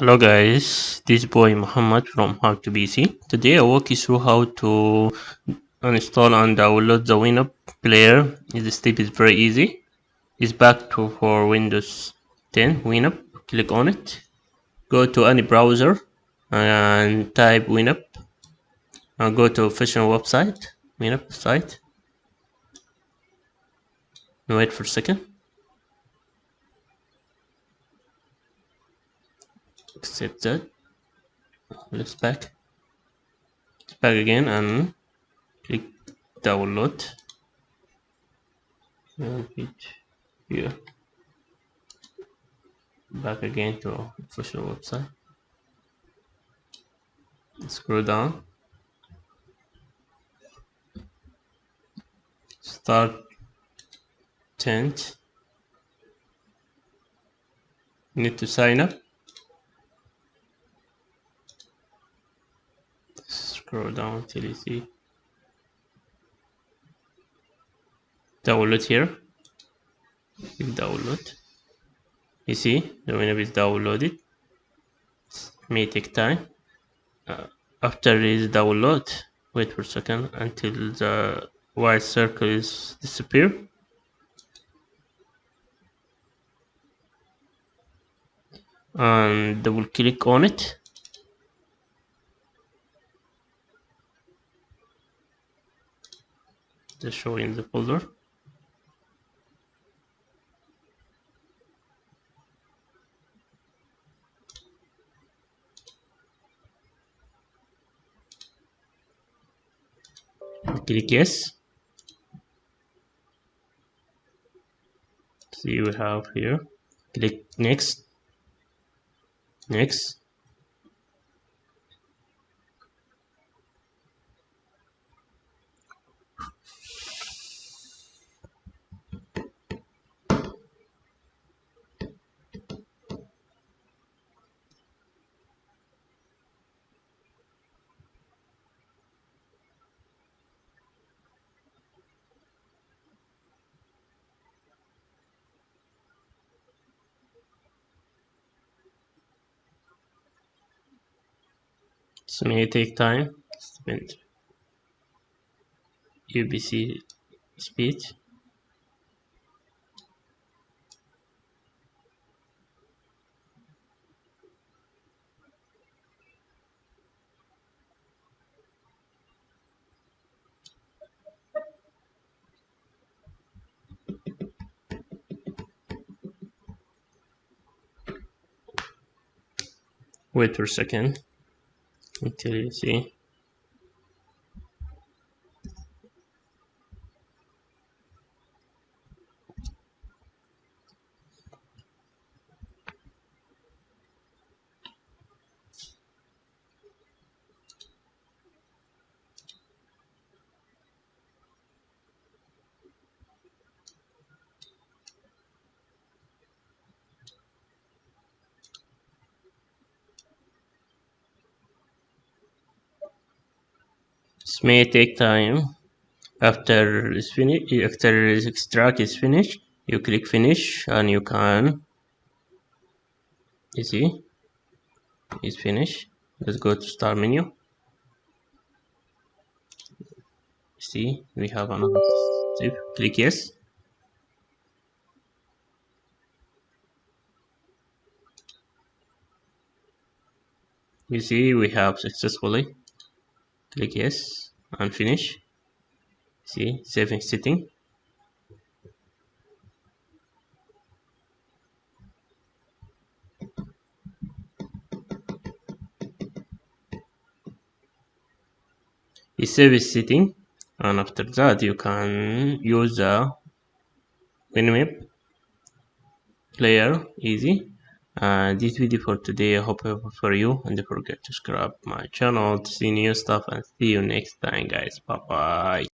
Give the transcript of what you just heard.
Hello guys, this boy Muhammad from How to BC. Today I'll walk you through how to install and download the Winamp player. This step is very easy. It's back to for Windows 10 Winamp. Click on it. Go to any browser and type Winamp. And go to official website, Winamp site. And wait for a second. Accept that. Let's back. Back again and click download. And hit here. Back again to official website. Scroll down. Start tent. Need to sign up. Scroll down till you see download here. Click download. You see the window is downloaded. It may take time. After it is download, wait for a second until the white circle is disappear. And double click on it. Just show in the folder. Click yes. See, we have here. Click next. Next. It may take time. Spend UBC speed. Wait for a second until you see. This may take time. After it's finished, after the extract is finished, you click finish and you can. You see, it's finished. Let's go to start menu. See, we have another step. Click yes. You see, we have successfully. Click yes and finish. See, saving setting. You save its setting, and after that you can use the Winamp player easy. And this video for today I hope helpful for you, and don't forget to subscribe my channel to see new stuff, and see you next time guys. Bye bye.